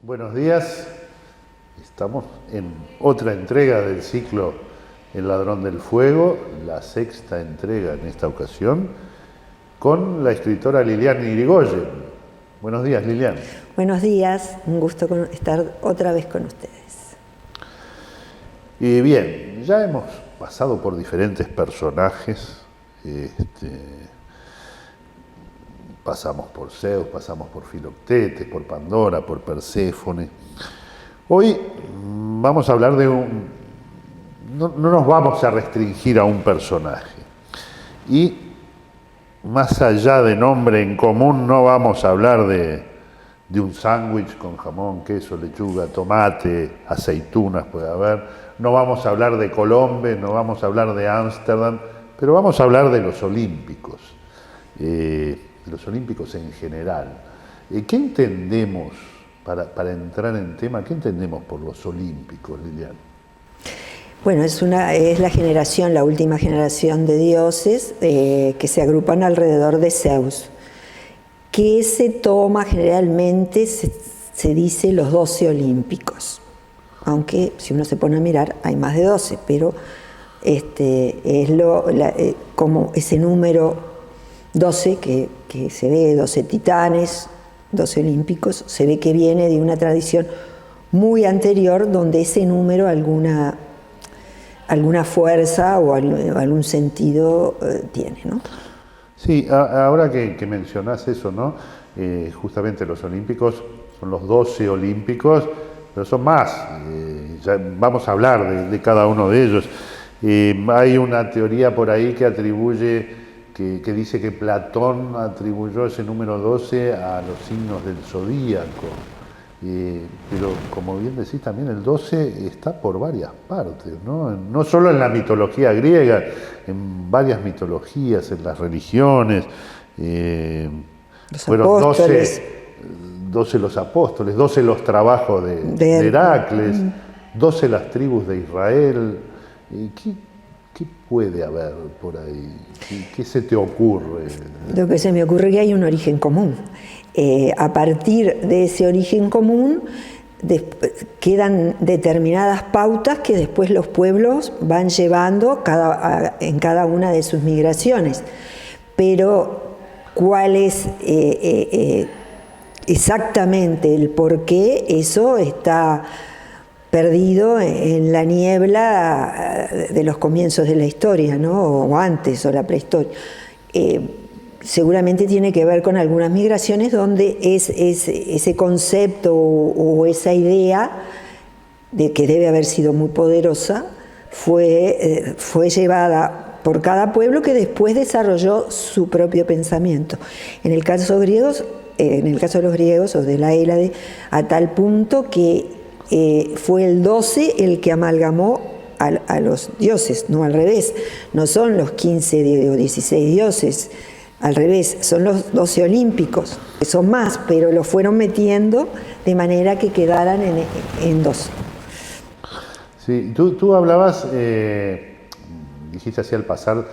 Buenos días, estamos en otra entrega del ciclo El Ladrón del Fuego, la sexta entrega en esta ocasión, con la escritora Liliana Irigoyen. Buenos días, Liliana. Buenos días, un gusto estar otra vez con ustedes. Y bien, ya hemos pasado por diferentes personajes, pasamos por Zeus, pasamos por Filoctetes, por Pandora, por Perséfone. Hoy vamos a hablar de no nos vamos a restringir a un personaje. Y más allá de nombre en común, no vamos a hablar de un sándwich con jamón, queso, lechuga, tomate, aceitunas puede haber. No vamos a hablar de Colombe, no vamos a hablar de Ámsterdam, pero vamos a hablar de los olímpicos. De los olímpicos en general. ¿Qué entendemos, para entrar en tema, qué entendemos por los olímpicos, Liliana? Bueno, es la última generación de dioses que se agrupan alrededor de Zeus, que se toma generalmente, se dice los 12 olímpicos, aunque si uno se pone a mirar hay más de 12, pero es como ese número 12 que se ve, 12 titanes, 12 olímpicos, se ve que viene de una tradición muy anterior donde ese número alguna fuerza o algún sentido tiene, ¿no? Sí, ahora que mencionás eso, ¿no? Justamente los olímpicos son los 12 olímpicos, pero son más, ya vamos a hablar de cada uno de ellos. Hay una teoría por ahí que atribuye que dice que Platón atribuyó ese número 12 a los signos del zodíaco. Pero como bien decís, también el 12 está por varias partes, ¿no? No solo en la mitología griega, en varias mitologías, en las religiones. Fueron 12 los apóstoles, 12 los trabajos de Heracles, 12 las tribus de Israel. ¿Qué puede haber por ahí? ¿Qué se te ocurre? Lo que se me ocurre es que hay un origen común. A partir de ese origen común quedan determinadas pautas que después los pueblos van llevando en cada una de sus migraciones. Pero cuál es exactamente el porqué, eso está perdido en la niebla de los comienzos de la historia, ¿no? O antes, o la prehistoria. Seguramente tiene que ver con algunas migraciones donde ese concepto o esa idea de que debe haber sido muy poderosa fue llevada por cada pueblo que después desarrolló su propio pensamiento. En el caso de los griegos o de la Hélade, a tal punto que fue el 12 el que amalgamó a los dioses, no al revés. No son los 15 o 16 dioses, al revés, son los 12 olímpicos, que son más, pero los fueron metiendo de manera que quedaran en 12. Sí, tú hablabas, dijiste así al pasar,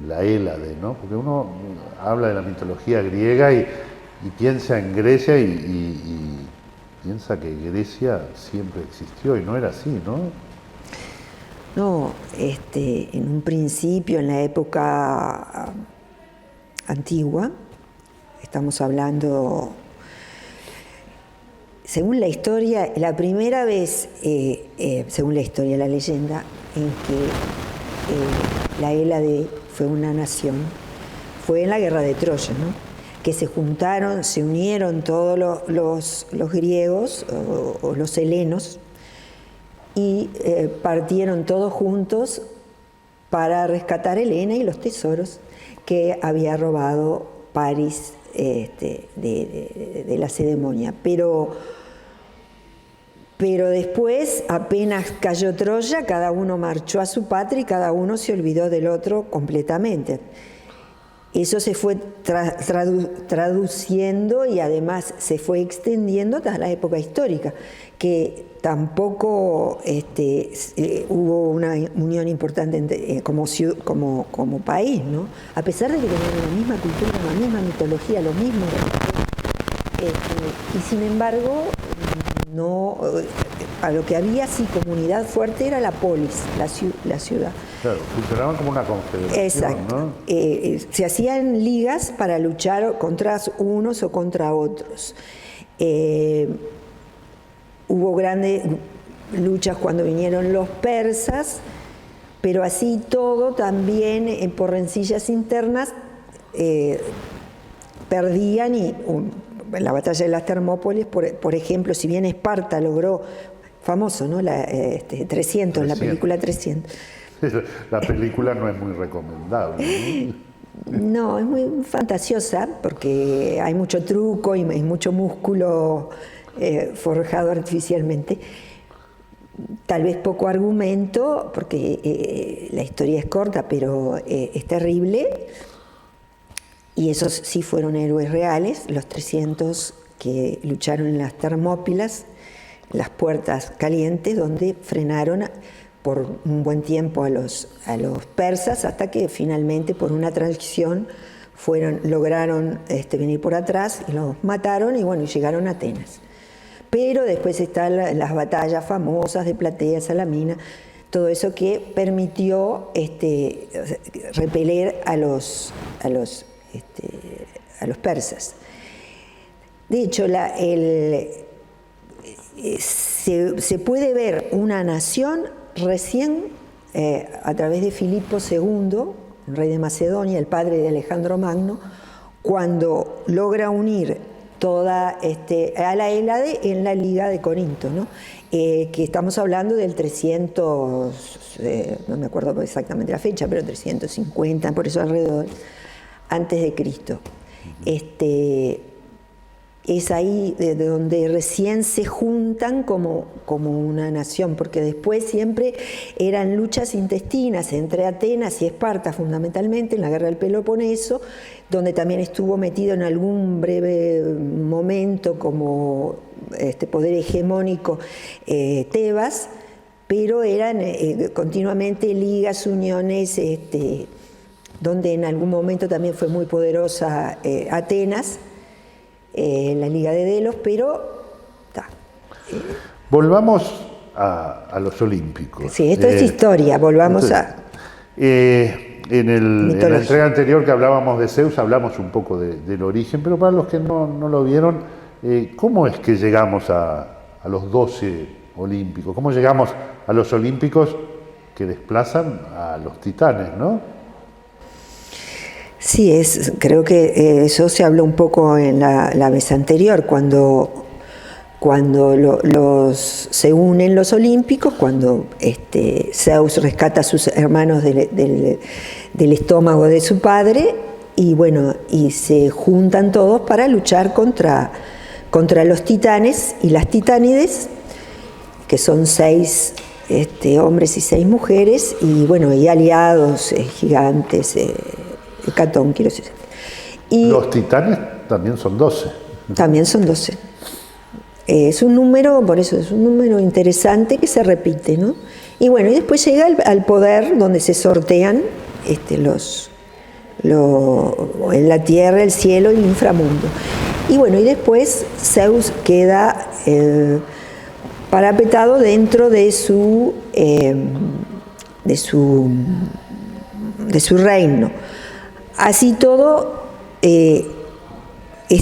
la Hélade, ¿no? Porque uno habla de la mitología griega y piensa en Grecia y piensa que Grecia siempre existió y no era así, ¿no? No, en un principio, en la época antigua, estamos hablando, según la historia, la primera vez, según la historia, la leyenda, en que la Hélade fue una nación, fue en la guerra de Troya, ¿no? Que se unieron todos los griegos o los helenos y partieron todos juntos para rescatar Helena y los tesoros que había robado París de Lacedemonia. Pero después, apenas cayó Troya, cada uno marchó a su patria y cada uno se olvidó del otro completamente. Eso se fue traduciendo y además se fue extendiendo hasta la época histórica, que tampoco hubo una unión importante como país, ¿no? A pesar de que tenían la misma cultura, la misma mitología, lo mismo. Y sin embargo, No, a lo que había sí comunidad fuerte era la polis, la ciudad. Claro, funcionaban como una confederación, Exacto. ¿no? Se hacían ligas para luchar contra unos o contra otros. Hubo grandes luchas cuando vinieron los persas, pero así todo también por rencillas internas perdían y en la batalla de las Termópilas, por ejemplo, si bien Esparta logró, famoso, ¿no? 300, la película 300. La película no es muy recomendable, ¿no? No, es muy fantasiosa porque hay mucho truco y mucho músculo forjado artificialmente. Tal vez poco argumento, porque la historia es corta, pero es terrible. Y esos sí fueron héroes reales, los 300 que lucharon en las Termópilas, las puertas calientes, donde frenaron por un buen tiempo a los persas, hasta que finalmente, por una traición, lograron venir por atrás y los mataron y bueno, llegaron a Atenas. Pero después están las batallas famosas de Platea, Salamina, todo eso que permitió repeler a los persas. De hecho, se puede ver una nación recién a través de Filipo II, el rey de Macedonia, el padre de Alejandro Magno, cuando logra unir toda a la Hélade en la Liga de Corinto, ¿no? Que estamos hablando del 300, no me acuerdo exactamente la fecha, pero 350, por eso alrededor, antes de Cristo. Es ahí de donde recién se juntan como una nación, porque después siempre eran luchas intestinas entre Atenas y Esparta, fundamentalmente en la guerra del Peloponeso, donde también estuvo metido en algún breve momento como poder hegemónico Tebas, pero eran continuamente ligas, uniones, donde en algún momento también fue muy poderosa Atenas, la Liga de Delos, pero volvamos a los Olímpicos. Sí, esto es historia, volvamos en la entrega anterior que hablábamos de Zeus, hablamos un poco del origen, pero para los que no lo vieron, ¿cómo es que llegamos a los 12 Olímpicos? ¿Cómo llegamos a los Olímpicos que desplazan a los titanes, no? Sí, creo que eso se habló un poco en la vez anterior, cuando se unen los olímpicos, cuando Zeus rescata a sus hermanos del estómago de su padre, y bueno, y se juntan todos para luchar contra los titanes y las titánides, que son 6 hombres y 6 mujeres, y bueno, y aliados gigantes, Catón, quiero decir. Y los titanes también son 12. También son 12. Es un número, por eso es un número interesante que se repite, ¿no? Y bueno, y después llega al poder donde se sortean en la tierra, el cielo y el inframundo. Y bueno, y después Zeus queda parapetado dentro de su reino. Así todo, es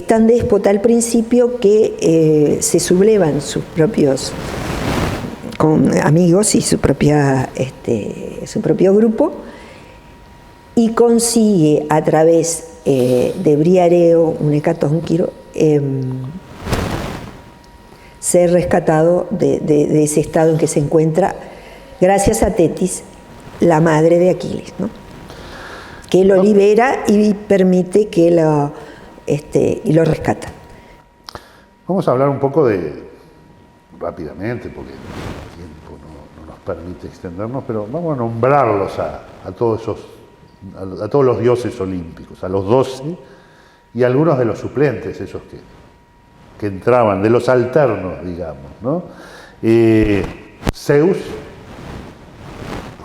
tan déspota al principio que se sublevan sus propios amigos y su propio grupo, y consigue a través de Briareo, un hecatónquiro, ser rescatado de ese estado en que se encuentra, gracias a Tetis, la madre de Aquiles, ¿no? Que lo libera y permite que y lo rescata. Vamos a hablar un poco rápidamente, porque el tiempo no nos permite extendernos, pero vamos a nombrarlos a todos los dioses olímpicos, a los 12 y algunos de los suplentes, esos que entraban, de los alternos, digamos, ¿no? Zeus,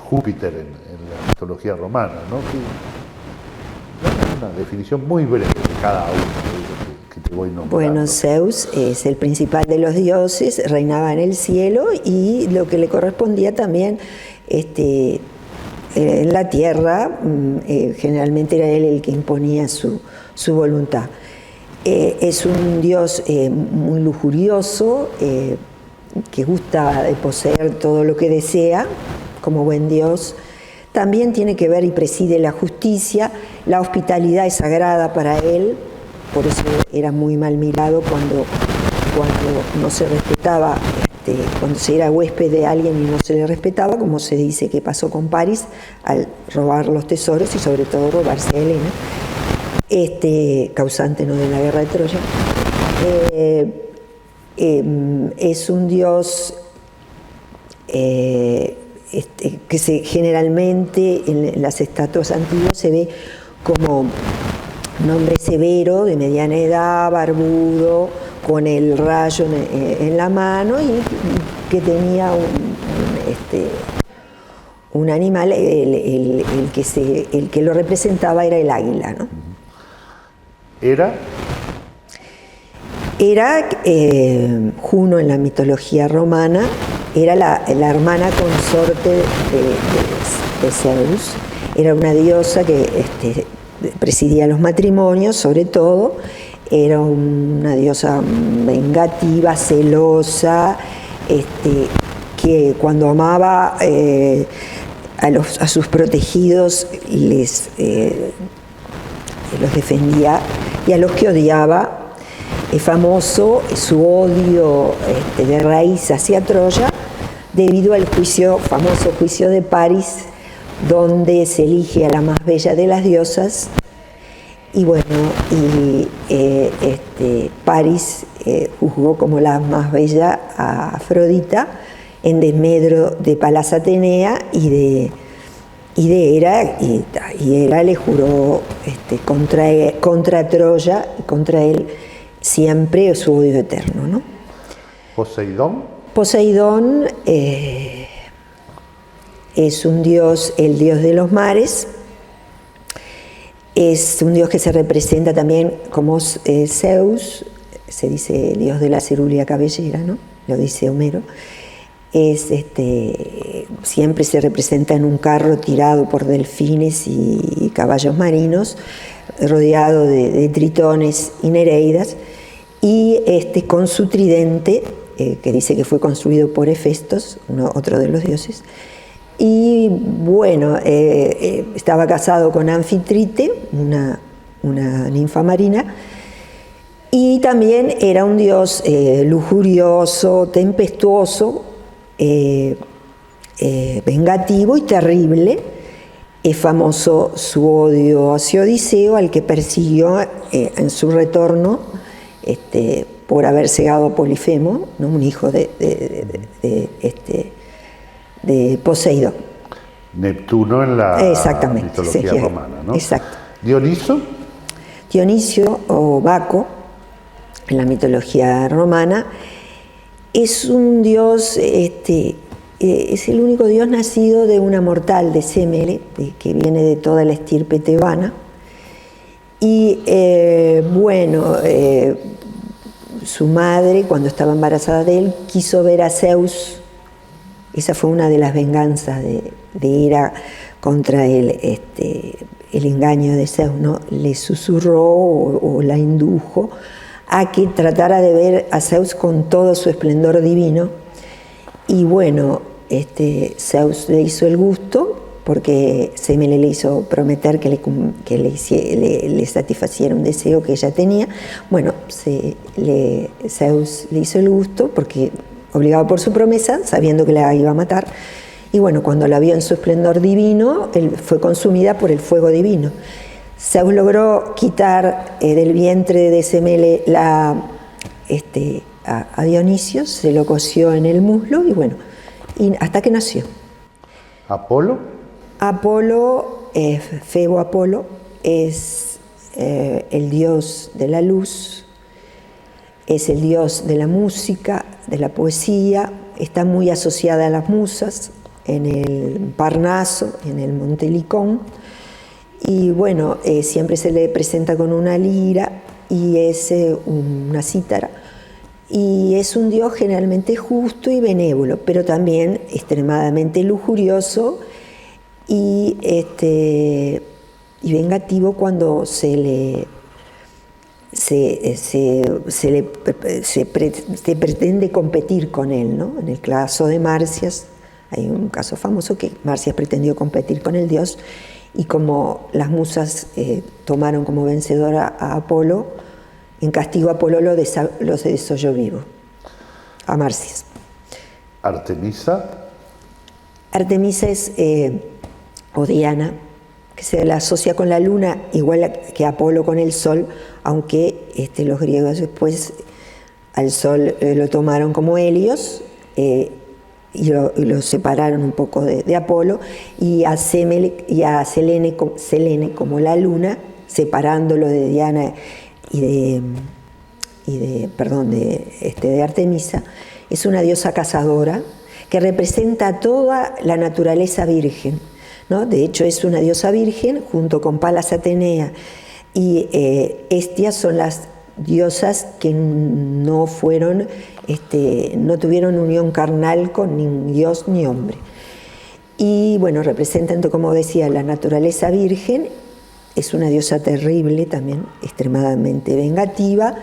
Júpiter en la mitología romana, ¿no? Una definición muy breve de cada uno, que te voy nombrando. Bueno, Zeus es el principal de los dioses, reinaba en el cielo y lo que le correspondía también en la tierra, generalmente era él el que imponía su voluntad. Es un dios muy lujurioso, que gusta de poseer todo lo que desea, como buen dios. También tiene que ver y preside la justicia, la hospitalidad es sagrada para él, por eso era muy mal mirado cuando no se respetaba, cuando se era huésped de alguien y no se le respetaba, como se dice que pasó con Paris al robar los tesoros y sobre todo robarse a Helena, causante no de la guerra de Troya. Es un dios que generalmente en las estatuas antiguas se ve como un hombre severo, de mediana edad, barbudo, con el rayo en la mano y que tenía un animal, el que lo representaba era el águila, ¿no? Era Juno en la mitología romana, era la hermana consorte de Zeus, era una diosa que presidía los matrimonios, sobre todo, era una diosa vengativa, celosa, que cuando amaba a sus protegidos los defendía, y a los que odiaba. Es famoso su odio de raíz hacia Troya debido al famoso juicio de Paris, donde se elige a la más bella de las diosas. Y bueno, Paris juzgó como la más bella a Afrodita en desmedro de Palas Atenea y de Hera, y Hera le juró contra Troya y contra él siempre su odio eterno, ¿no? Poseidón es un dios, el dios de los mares. Es un dios que se representa también como Zeus, se dice dios de la cerúlea cabellera, ¿no? Lo dice Homero. Siempre se representa en un carro tirado por delfines y caballos marinos, rodeado de tritones y nereidas, y con su tridente, que dice que fue construido por Hefestos, otro de los dioses. Y bueno, estaba casado con Anfitrite, una ninfa marina, y también era un dios lujurioso, tempestuoso, vengativo y terrible. Es famoso su odio hacia Odiseo, al que persiguió en su retorno por haber cegado a Polifemo, ¿no? Un hijo de Poseidón. Neptuno en la mitología romana, ¿no? Exacto. Dionisio o Baco, en la mitología romana, es un dios, es el único dios nacido de una mortal de Semele, que viene de toda la estirpe tebana. Y su madre, cuando estaba embarazada de él, quiso ver a Zeus. Esa fue una de las venganzas de Hera contra el engaño de Zeus, ¿no? Le susurró o la indujo a que tratara de ver a Zeus con todo su esplendor divino. Y bueno, Zeus le hizo el gusto, porque Semele le hizo prometer que le satisfaciera un deseo que ella tenía. Bueno, Zeus le hizo el gusto, porque obligado por su promesa, sabiendo que la iba a matar. Y bueno, cuando la vio en su esplendor divino, fue consumida por el fuego divino. Zeus logró quitar del vientre de Semele a Dionisio, se lo cosió en el muslo y bueno, hasta que nació. Apolo, Febo Apolo, es el dios de la luz, es el dios de la música, de la poesía, está muy asociada a las musas, en el Parnaso, en el Monte Licón, y bueno, siempre se le presenta con una lira y es una cítara. Y es un dios generalmente justo y benévolo, pero también extremadamente lujurioso y vengativo cuando se pretende competir con él, ¿no? En el caso de Marcias, hay un caso famoso que Marcias pretendió competir con el dios, y como las musas tomaron como vencedora a Apolo, en castigo a Apolo lo desolló vivo, a Marcias. Artemisa. Artemisa es, o Diana, que se la asocia con la luna, igual que Apolo con el sol, aunque los griegos después al sol lo tomaron como Helios, y lo separaron un poco de Apolo, y a Selene como la luna, separándolo de Diana de Artemisa. Es una diosa cazadora que representa toda la naturaleza virgen, ¿no? De hecho es una diosa virgen junto con Palas Atenea y Hestia, son las diosas que no tuvieron unión carnal con ni dios ni hombre. Y bueno, representan, como decía, la naturaleza virgen. Es una diosa terrible también, extremadamente vengativa.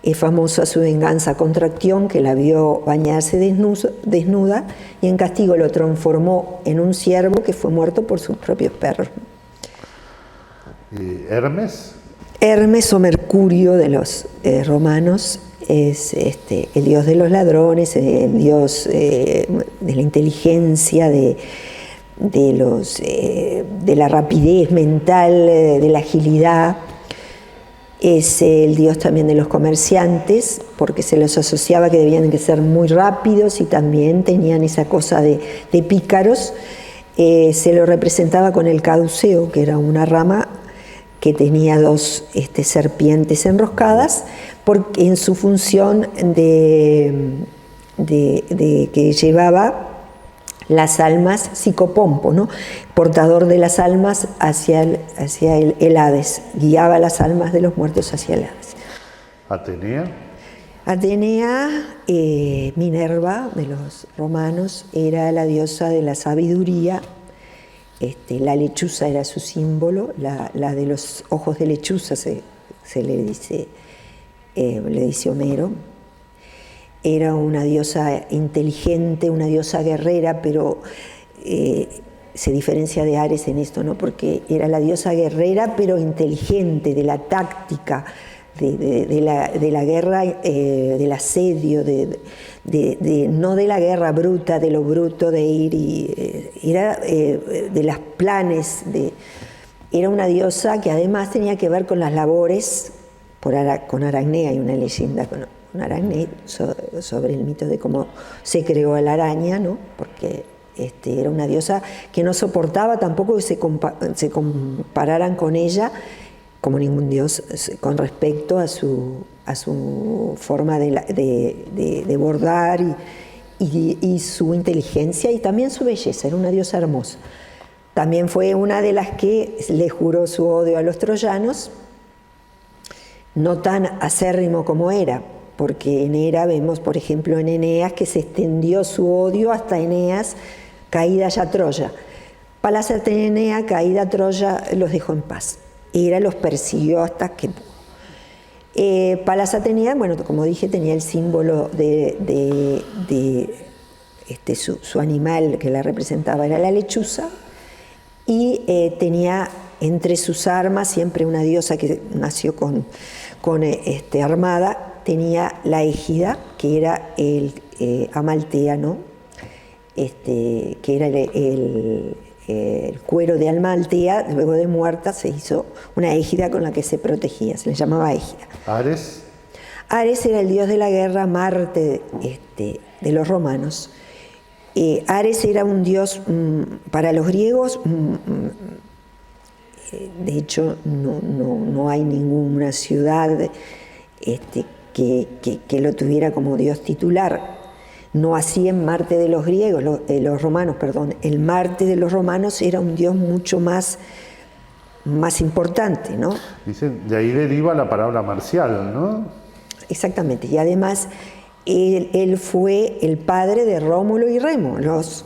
Es famosa su venganza contra Actión, que la vio bañarse desnuda, y en castigo lo transformó en un ciervo que fue muerto por sus propios perros. ¿Y Hermes? Hermes, o Mercurio de los romanos, es el dios de los ladrones, el dios de la inteligencia, de la rapidez mental, de la agilidad. Es el dios también de los comerciantes, porque se los asociaba que debían que ser muy rápidos y también tenían esa cosa de pícaros. Se lo representaba con el caduceo, que era una rama que tenía dos serpientes enroscadas, porque en su función de que llevaba las almas, psicopompo, ¿no? Portador de las almas hacia el Hades, guiaba las almas de los muertos hacia el Hades. Atenea. Atenea, Minerva de los romanos, era la diosa de la sabiduría. La lechuza era su símbolo, la de los ojos de lechuza se le dice Homero. Era una diosa inteligente, una diosa guerrera, pero se diferencia de Ares en esto, ¿no? Porque era la diosa guerrera, pero inteligente, de la táctica, de la guerra, del asedio, no de la guerra bruta, de lo bruto de ir, era de los planes. Era una diosa que además tenía que ver con las labores, con Aracne. Hay una leyenda con Aracne sobre el mito de cómo se creó la araña, ¿no? Porque era una diosa que no soportaba tampoco que se compararan con ella como ningún dios con respecto a su forma de bordar y su inteligencia y también su belleza. Era una diosa hermosa. También fue una de las que le juró su odio a los troyanos, no tan acérrimo como era, porque en Hera vemos, por ejemplo, en Eneas, que se extendió su odio hasta Eneas, caída ya Troya. Palas Atenea, caída Troya, los dejó en paz. Hera los persiguió hasta que pudo. Palas Atenea, bueno, como dije, tenía el símbolo de su animal que la representaba, era la lechuza, y tenía entre sus armas siempre una diosa que nació con armada. Tenía la égida, que era el Amaltea, ¿no? Que era el cuero de Amaltea. Luego de muerta se hizo una égida con la que se protegía, se le llamaba égida. Ares. Ares era el dios de la guerra, Marte de los romanos. Ares era un dios para los griegos. De hecho, no hay ninguna ciudad que lo tuviera como dios titular. No así en Marte de los griegos, los romanos, perdón. El Marte de los romanos era un dios mucho más más importante, ¿no? Dicen, de ahí deriva la palabra marcial, ¿no? Exactamente, y además él fue el padre de Rómulo y Remo, los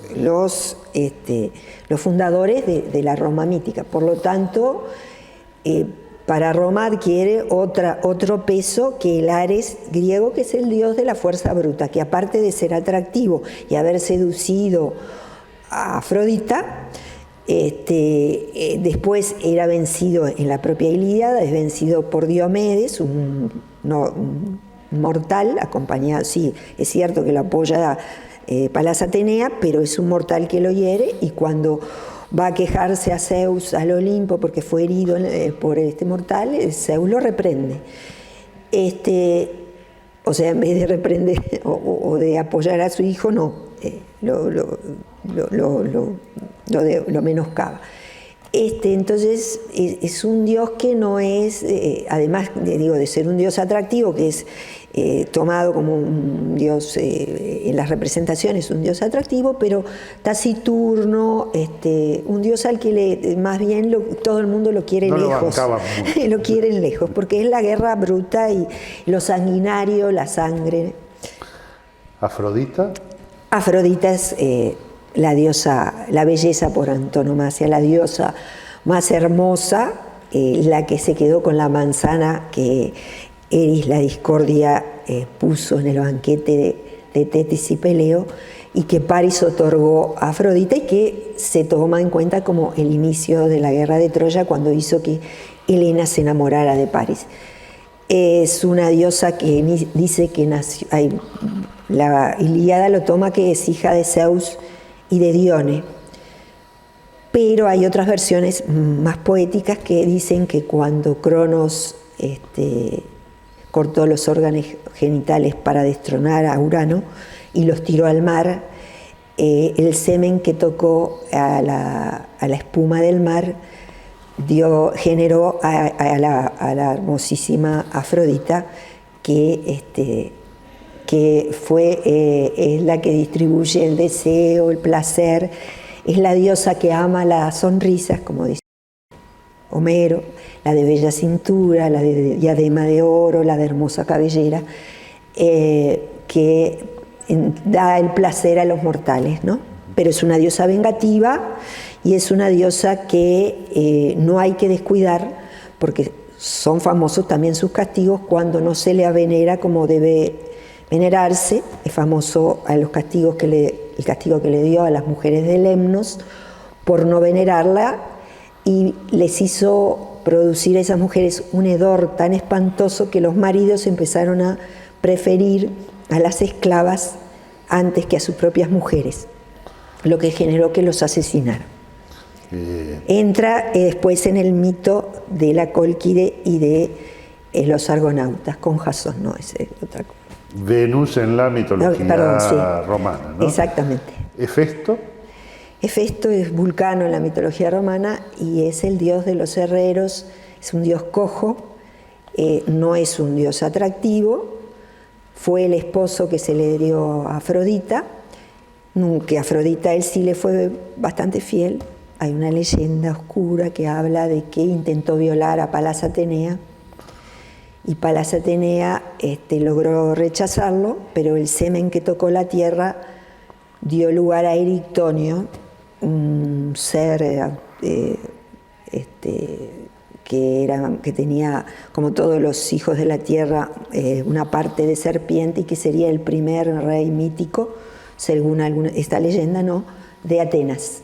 fundadores de la Roma mítica. Por lo tanto, para Roma adquiere otro peso que el Ares griego, que es el dios de la fuerza bruta, que aparte de ser atractivo y haber seducido a Afrodita, después era vencido en la propia Ilíada, es vencido por Diomedes, un mortal, acompañado, sí, es cierto que lo apoya Palas Atenea, pero es un mortal que lo hiere, y cuando va a quejarse a Zeus al Olimpo porque fue herido por este mortal, Zeus lo reprende. O sea, en vez de reprender o de apoyar a su hijo, no, lo menoscaba. Entonces es un dios que no es, además de ser un dios atractivo, que es tomado como un dios en las representaciones, un dios atractivo, pero taciturno, un dios al que más bien todo el mundo lo quiere lejos. Lo quieren lejos, porque es la guerra bruta y lo sanguinario, la sangre. ¿Afrodita? Afrodita es la diosa, la belleza por antonomasia, la diosa más hermosa, la que se quedó con la manzana que Eris la discordia puso en el banquete de Tetis y Peleo, y que Paris otorgó a Afrodita, y que se toma en cuenta como el inicio de la guerra de Troya, cuando hizo que Helena se enamorara de Paris. Es una diosa que dice que nació, la Ilíada lo toma que es hija de Zeus y de Dione, pero hay otras versiones más poéticas que dicen que cuando Cronos cortó los órganos genitales para destronar a Urano y los tiró al mar, el semen que tocó a la espuma del mar generó a la hermosísima Afrodita, que es la que distribuye el deseo, el placer, es la diosa que ama las sonrisas, como dice Homero, la de bella cintura, la de diadema de oro, la de hermosa cabellera, que da el placer a los mortales, ¿no? Pero es una diosa vengativa y es una diosa que no hay que descuidar, porque son famosos también sus castigos cuando no se le venera como debe venerarse. Es famoso a los castigos el castigo que le dio a las mujeres de Lemnos por no venerarla, y les hizo producir a esas mujeres un hedor tan espantoso que los maridos empezaron a preferir a las esclavas antes que a sus propias mujeres, lo que generó que los asesinaran. Entra después en el mito de la Cólquide y de los argonautas con Jasón, no, es otra cosa. Venus en la mitología romana, ¿no? Exactamente. ¿Hefesto? Hefesto es Vulcano en la mitología romana y es el dios de los herreros, es un dios cojo, no es un dios atractivo, fue el esposo que se le dio a Afrodita, que Afrodita a él sí le fue bastante fiel. Hay una leyenda oscura que habla de que intentó violar a Palas Atenea, y Palas Atenea logró rechazarlo, pero el semen que tocó la tierra dio lugar a Erictonio, un ser que tenía, como todos los hijos de la tierra, una parte de serpiente, y que sería el primer rey mítico, según esta leyenda, ¿no?, de Atenas.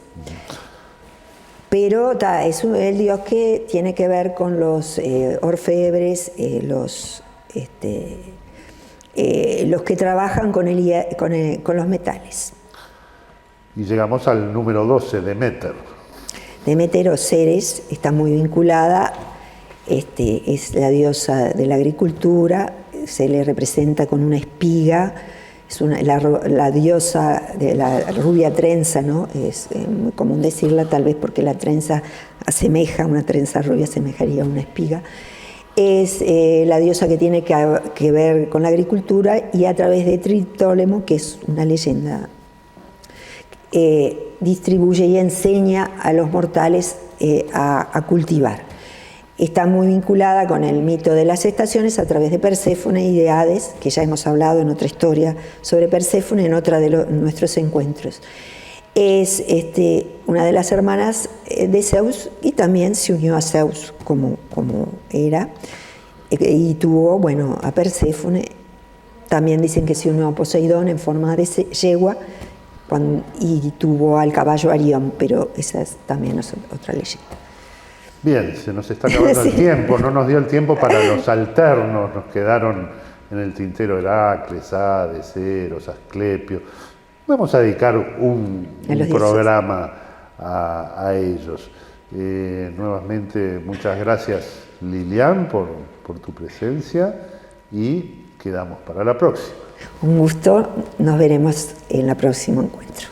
Pero es el dios que tiene que ver con los orfebres, los que trabajan con los metales. Y llegamos al número 12, Deméter. Deméter o Ceres está muy vinculada, es la diosa de la agricultura, se le representa con una espiga, es la diosa de la rubia trenza, ¿no? Es muy común decirla, tal vez porque la trenza una trenza rubia asemejaría a una espiga. Es la diosa que tiene que ver con la agricultura, y a través de Tritólemo, que es una leyenda, distribuye y enseña a los mortales a cultivar. Está muy vinculada con el mito de las estaciones a través de Perséfone y de Hades, que ya hemos hablado en otra historia sobre Perséfone, en otra de nuestros encuentros. Es una de las hermanas de Zeus y también se unió a Zeus como era, y tuvo, bueno, a Perséfone. También dicen que se unió a Poseidón en forma de yegua y tuvo al caballo Arión, pero esa también es otra leyenda. Bien, se nos está acabando el tiempo, no nos dio el tiempo para los alternos, nos quedaron en el tintero Heracles, Hades, Eros, Asclepio. Vamos a dedicar un programa a ellos. Nuevamente, muchas gracias, Lilian, por tu presencia y quedamos para la próxima. Un gusto, nos veremos en el próximo encuentro.